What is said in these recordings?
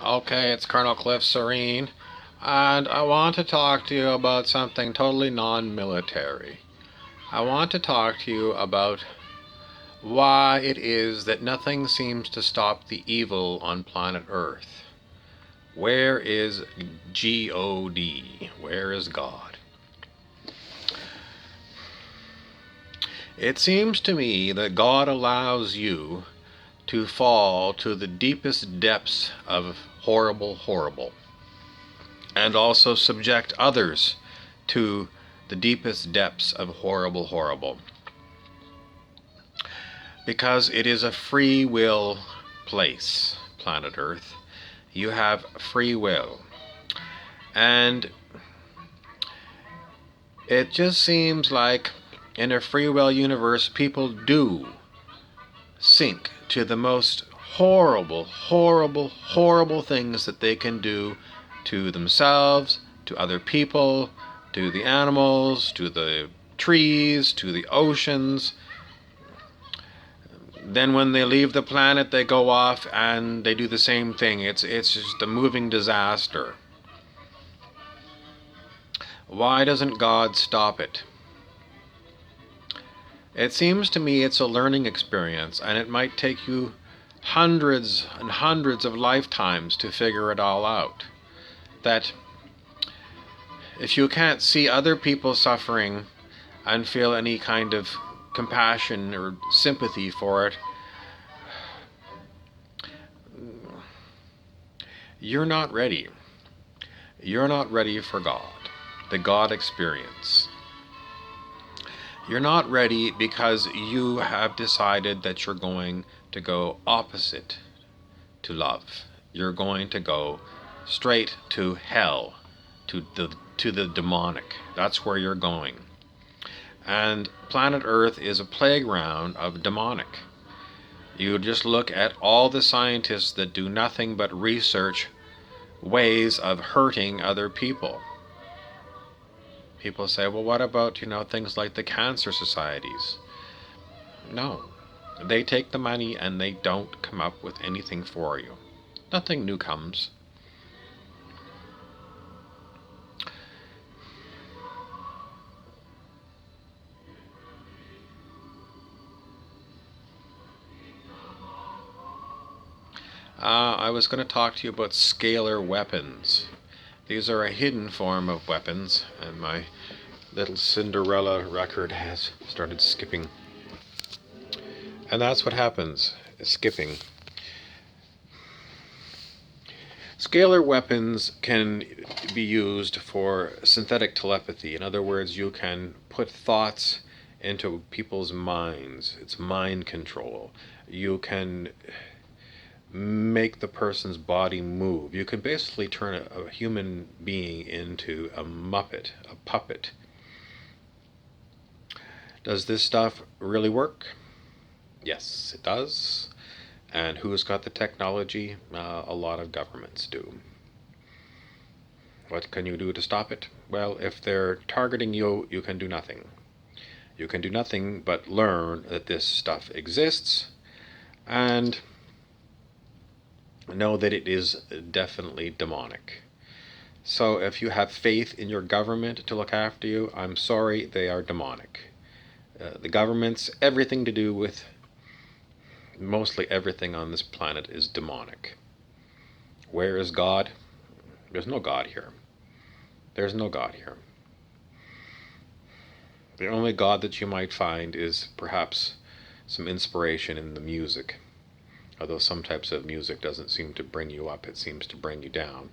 Okay, it's Colonel Cliff Soreen, and I want to talk to you about something totally non military. I want to talk to you about why it is that nothing seems to stop the evil on planet Earth. Where is God? Where is God? It seems to me that God allows you to fall to the deepest depths of horrible, and also subject others to the deepest depths of horrible. Because it is a free will place, planet Earth. You have free will. And it just seems like in a free will universe, people do sink to the most horrible things that they can do to themselves, to other people, to the animals, to the trees, to the oceans. Then when they leave the planet, they go off and they do the same thing. It's just a moving disaster. Why doesn't God stop it? It seems to me it's a learning experience, and it might take you hundreds and hundreds of lifetimes to figure it all out. That if you can't see other people suffering and feel any kind of compassion or sympathy for it, you're not ready. You're not ready for God, the God experience. You're not ready because you have decided that you're going to go opposite to love. You're going to go straight to hell, to the demonic. That's where you're going. And planet Earth is a playground of demonic. You just look at all the scientists that do nothing but research ways of hurting other people. People say, well, what about, things like the cancer societies? No. They take the money and they don't come up with anything for you. Nothing new comes. I was going to talk to you about scalar weapons. These are a hidden form of weapons, and my little Cinderella record has started skipping. And that's what happens, skipping. Scalar weapons can be used for synthetic telepathy. In other words, you can put thoughts into people's minds. It's mind control. You can make the person's body move. You can basically turn a human being into a muppet, a puppet. Does this stuff really work? Yes, it does. And who's got the technology? A lot of governments do. What can you do to stop it? Well, if they're targeting you, you can do nothing. You can do nothing but learn that this stuff exists and know that it is definitely demonic. So if you have faith in your government to look after you, I'm sorry, they are demonic. The government's everything to do with mostly everything on this planet is demonic. Where is God? There's no God here. There's no God here. The only God that you might find is perhaps some inspiration in the music. Although some types of music doesn't seem to bring you up, it seems to bring you down.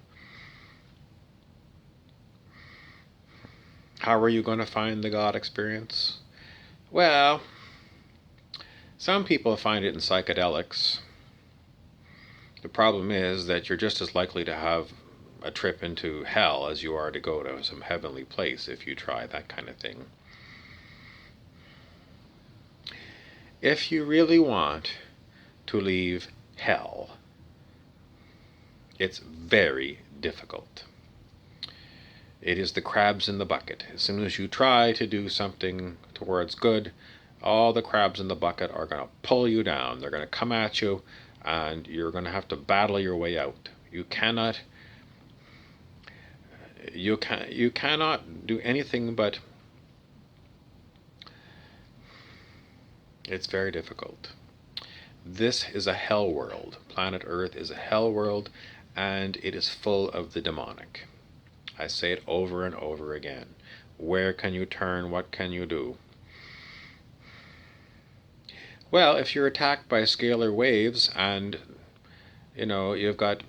How are you going to find the God experience? Well, some people find it in psychedelics. The problem is that you're just as likely to have a trip into hell as you are to go to some heavenly place if you try that kind of thing. If you really want to leave hell, it's very difficult. It is the crabs in the bucket. As soon as you try to do something towards good, all the crabs in the bucket are going to pull you down. They're going to come at you, and you're going to have to battle your way out. You cannot you cannot do anything but it's very difficult. This is a hell world. Planet Earth is a hell world, and it is full of the demonic. I say it over and over again. Where can you turn? What can you do? Well, if you're attacked by scalar waves and you've got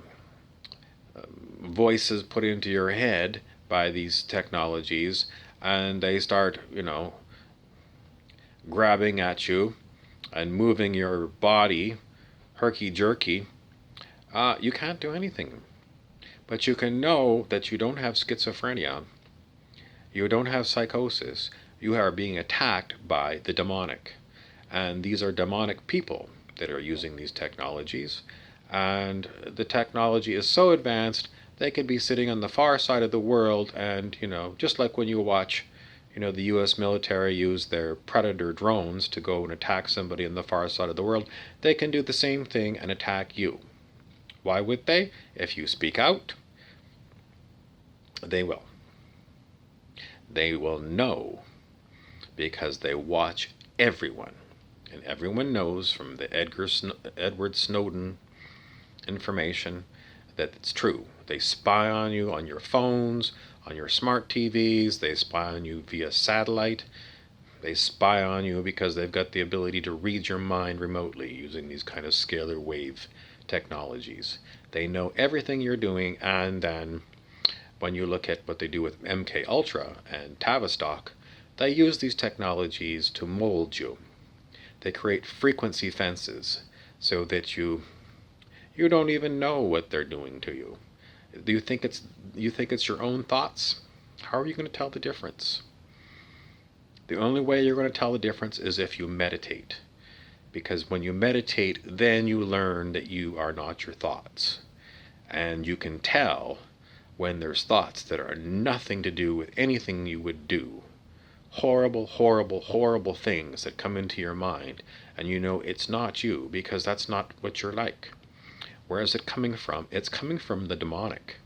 voices put into your head by these technologies, and they start grabbing at you and moving your body herky-jerky, you can't do anything. But you can know that you don't have schizophrenia, you don't have psychosis, you are being attacked by the demonic. And these are demonic people that are using these technologies. And the technology is so advanced, they could be sitting on the far side of the world and, just like when you watch, the US military use their Predator drones to go and attack somebody on the far side of the world, they can do the same thing and attack you. Why would they? If you speak out, they will. They will know because they watch everyone. And everyone knows from the Edward Snowden information that it's true. They spy on you on your phones, on your smart TVs, they spy on you via satellite. They spy on you because they've got the ability to read your mind remotely using these kind of scalar wave technologies. They know everything you're doing, and then when you look at what they do with MK Ultra and Tavistock, they use these technologies to mold you. They create frequency fences so that you don't even know what they're doing to you. Do you think it's your own thoughts? How are you going to tell the difference? The only way you're going to tell the difference is if you meditate. Because when you meditate, then you learn that you are not your thoughts. And you can tell when there's thoughts that are nothing to do with anything you would do. Horrible, horrible, horrible things that come into your mind, and you know it's not you because that's not what you're like. Where is it coming from? It's coming from the demonic,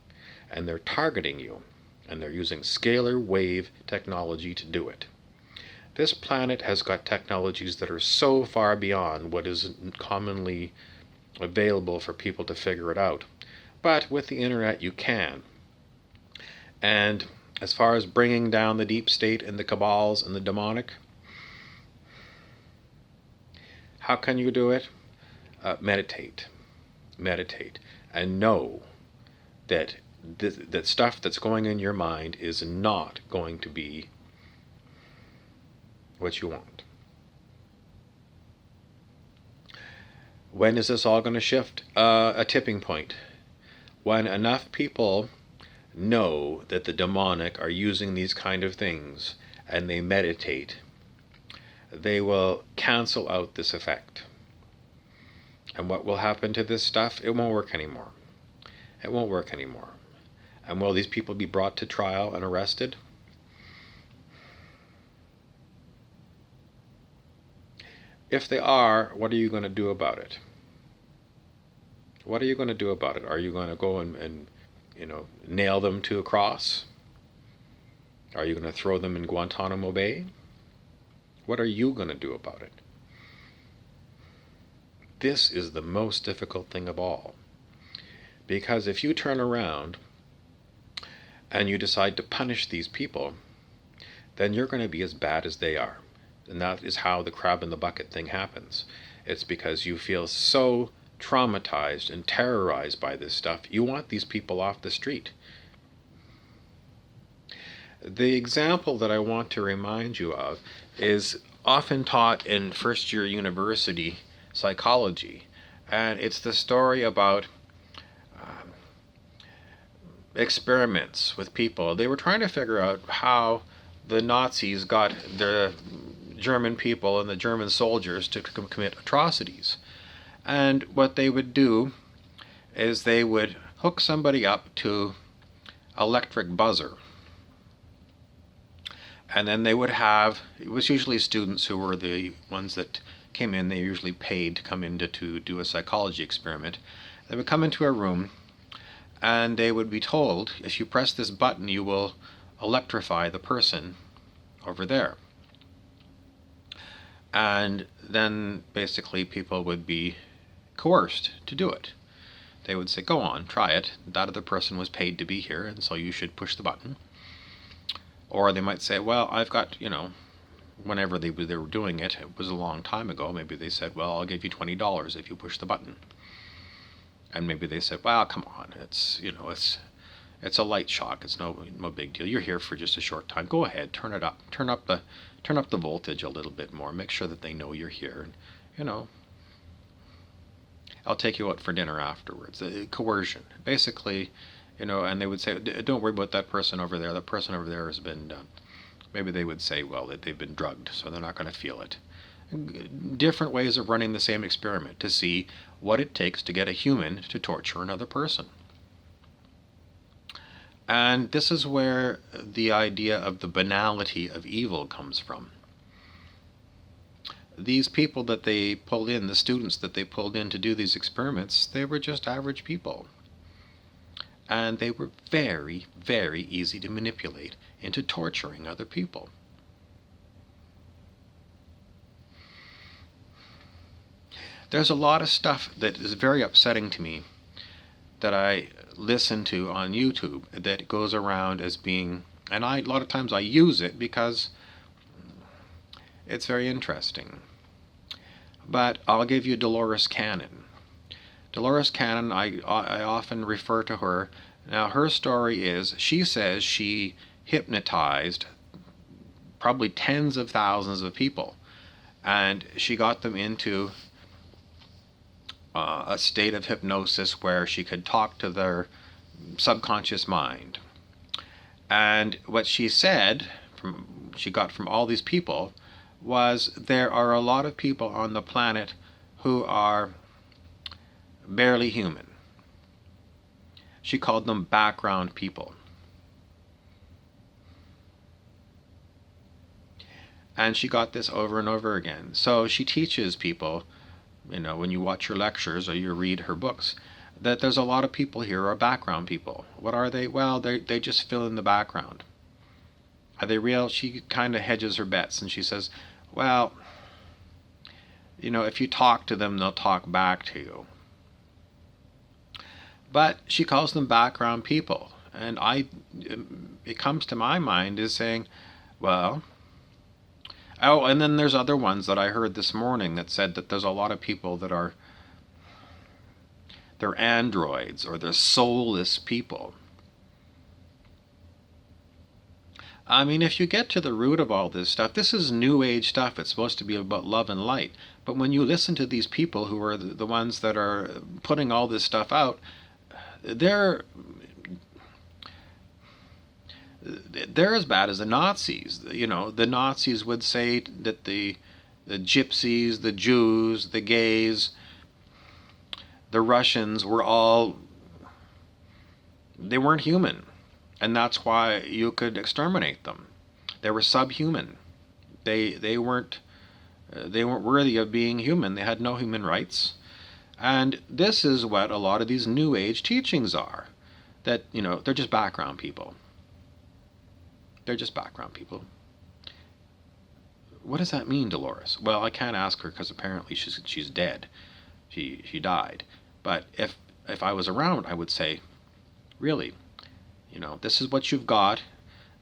and they're targeting you, and they're using scalar wave technology to do it. This planet has got technologies that are so far beyond what is commonly available for people to figure it out. But with the internet, you can. And as far as bringing down the deep state and the cabals and the demonic, how can you do it? Meditate, and know that that stuff that's going in your mind is not going to be what you want. When is this all going to shift? A tipping point. When enough people know that the demonic are using these kind of things and they meditate, they will cancel out this effect. And what will happen to this stuff? It won't work anymore. It won't work anymore. And will these people be brought to trial and arrested? If they are, what are you going to do about it? What are you going to do about it? Are you going to go and nail them to a cross? Are you going to throw them in Guantanamo Bay? What are you going to do about it? This is the most difficult thing of all. Because if you turn around and you decide to punish these people, then you're going to be as bad as they are. And that is how the crab in the bucket thing happens. It's because you feel so traumatized and terrorized by this stuff, you want these people off the street. The example that I want to remind you of is often taught in first-year university psychology, and it's the story about experiments with people. They were trying to figure out how the Nazis got the German people and the German soldiers to commit atrocities. And what they would do is they would hook somebody up to electric buzzer. And then they would have, it was usually students who were the ones that came in, they usually paid to come in to do a psychology experiment. They would come into a room and they would be told, if you press this button, you will electrify the person over there. And then basically people would be coerced to do it. They would say, go on, try it. That other person was paid to be here, and so you should push the button. Or they might say, well, I've got, whenever they were doing it, it was a long time ago, maybe they said, well, I'll give you $20 if you push the button. And maybe they said, well, come on, it's a light shock, it's no big deal. You're here for just a short time. Go ahead, turn it up. Turn up the voltage a little bit more. Make sure that they know you're here. And, I'll take you out for dinner afterwards. Coercion. Basically, and they would say, don't worry about that person over there. That person over there has been, maybe they would say, well, they've been drugged, so they're not going to feel it. Different ways of running the same experiment to see what it takes to get a human to torture another person. And this is where the idea of the banality of evil comes from. These people that they pulled in, the students that they pulled in to do these experiments, they were just average people. And they were very, very easy to manipulate into torturing other people. There's a lot of stuff that is very upsetting to me that I listen to on YouTube that goes around as being, and a lot of times I use it because it's very interesting. But I'll give you Dolores Cannon. Dolores Cannon, I often refer to her. Now her story is, she says she hypnotized probably tens of thousands of people, and she got them into a state of hypnosis where she could talk to their subconscious mind. And what she said, she got from all these people, was there are a lot of people on the planet who are barely human. She called them background people. And she got this over and over again. So she teaches people, when you watch her lectures or you read her books, that there's a lot of people here who are background people. What are they? Well, they just fill in the background. Are they real? She kind of hedges her bets, and she says, well, if you talk to them, they'll talk back to you. But she calls them background people. And it comes to my mind as saying, well, oh, and then there's other ones that I heard this morning that said that there's a lot of people that they're androids or they're soulless people. I mean, if you get to the root of all this stuff, this is New Age stuff. It's supposed to be about love and light. But when you listen to these people who are the ones that are putting all this stuff out, they're as bad as the Nazis. The Nazis would say that the gypsies, the Jews, the gays, the Russians were they weren't human. And that's why you could exterminate them. They were subhuman. They weren't worthy of being human. They had no human rights. And this is what a lot of these New Age teachings are. That, they're just background people. They're just background people. What does that mean, Dolores? Well, I can't ask her because apparently she's dead. She died. But if I was around, I would say, really, this is what you've got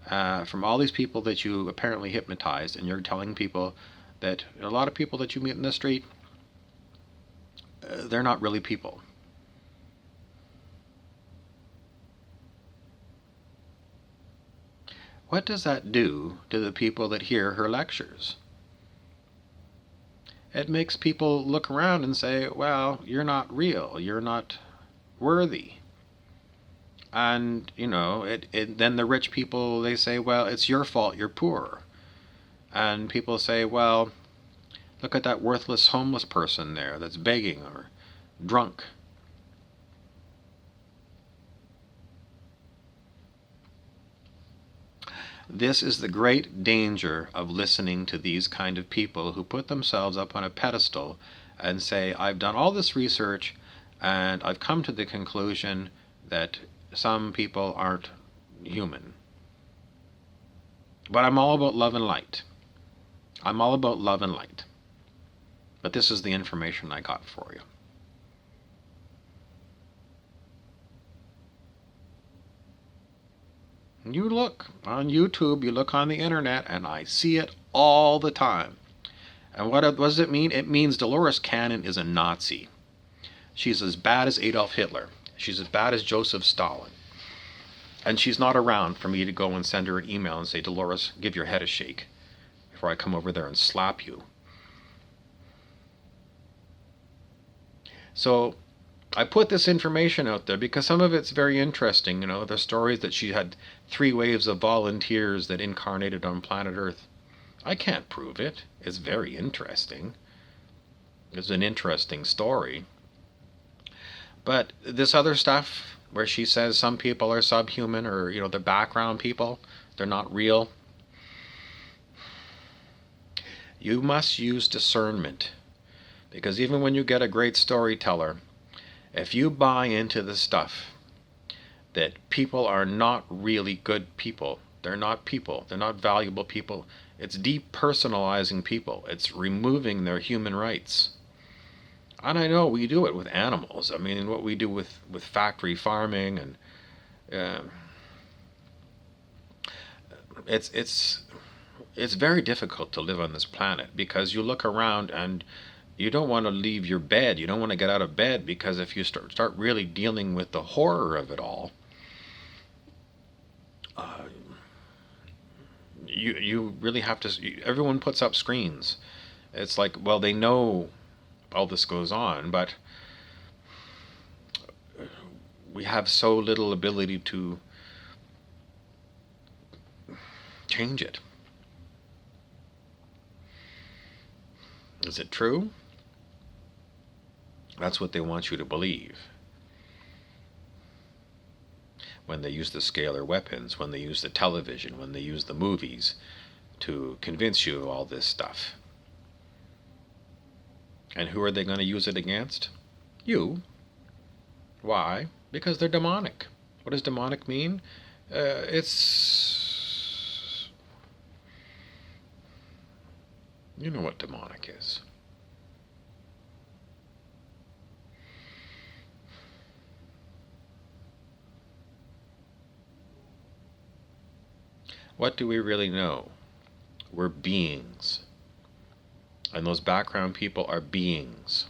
from all these people that you apparently hypnotized, and you're telling people that a lot of people that you meet in the street, they're not really people. What does that do to the people that hear her lectures? It makes people look around and say, well, you're not real, you're not worthy. And, then the rich people, they say, well, it's your fault, you're poor. And people say, well, look at that worthless homeless person there that's begging or drunk. This is the great danger of listening to these kind of people who put themselves up on a pedestal and say, I've done all this research and I've come to the conclusion that some people aren't human. But I'm all about love and light. I'm all about love and light. But this is the information I got for you. You look on YouTube, you look on the internet, and I see it all the time. And what does it mean? It means Dolores Cannon is a Nazi. She's as bad as Adolf Hitler. She's as bad as Joseph Stalin. And she's not around for me to go and send her an email and say, Dolores, give your head a shake before I come over there and slap you. So I put this information out there because some of it's very interesting. You know, the stories that she had 3 waves of volunteers that incarnated on planet Earth. I can't prove it. It's very interesting. It's an interesting story. But this other stuff where she says some people are subhuman, or, you know, the background people, they're not real. You must use discernment. Because even when you get a great storyteller, if you buy into the stuff that people are not really good people, they're not valuable people, it's depersonalizing people, it's removing their human rights. And I know we do it with animals. I mean, what we do with factory farming, and it's very difficult to live on this planet, because you look around and you don't want to leave your bed. You don't want to get out of bed, because if you start really dealing with the horror of it all, you really have to. Everyone puts up screens. It's like, well, they know all this goes on, but we have so little ability to change it. Is it true? That's what they want you to believe. When they use the scalar weapons, when they use the television, when they use the movies to convince you of all this stuff. And who are they going to use it against? You. Why? Because they're demonic. What does demonic mean? It's... You know what demonic is. What do we really know? We're beings. And those background people are beings.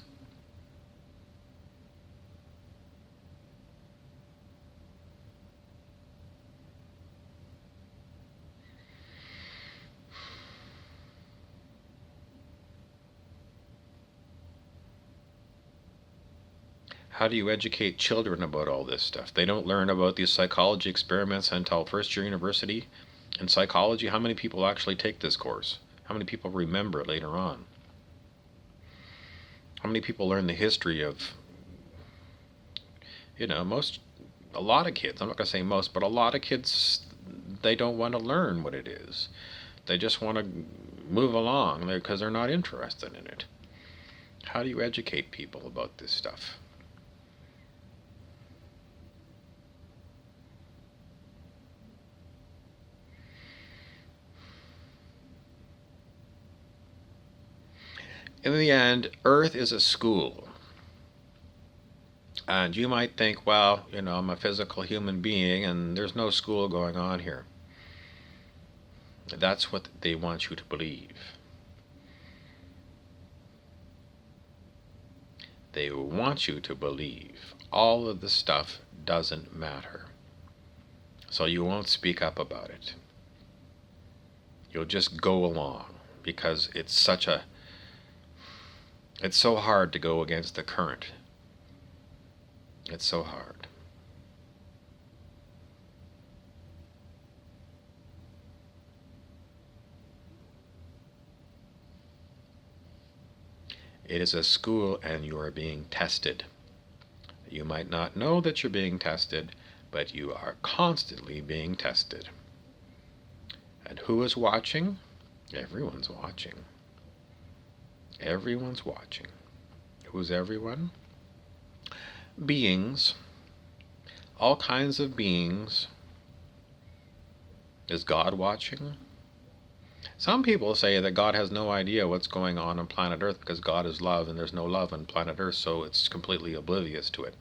How do you educate children about all this stuff? They don't learn about these psychology experiments until first year university. In psychology, how many people actually take this course? How many people remember it later on? How many people learn the history of, a lot of kids, I'm not going to say most, but a lot of kids, they don't want to learn what it is. They just want to move along because they're not interested in it. How do you educate people about this stuff? In the end, Earth is a school. And you might think, well, I'm a physical human being and there's no school going on here. That's what they want you to believe. They want you to believe all of the stuff doesn't matter. So you won't speak up about it. You'll just go along because it's so hard to go against the current. It's so hard. It is a school and you are being tested. You might not know that you're being tested, but you are constantly being tested. And who is watching? Everyone's watching. Everyone's watching. Who's everyone? Beings all kinds of beings. Is God watching? Some people say that God has no idea what's going on planet Earth because God is love and there's no love on planet Earth, so it's completely oblivious to it.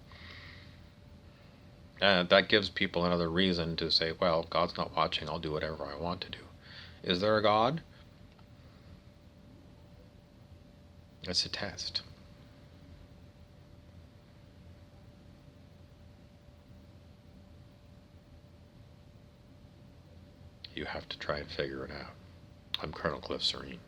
And that gives people another reason to say, well, God's not watching, I'll do whatever I want to do. Is there a God? It's a test. You have to try and figure it out. I'm Colonel Cliff Soreen.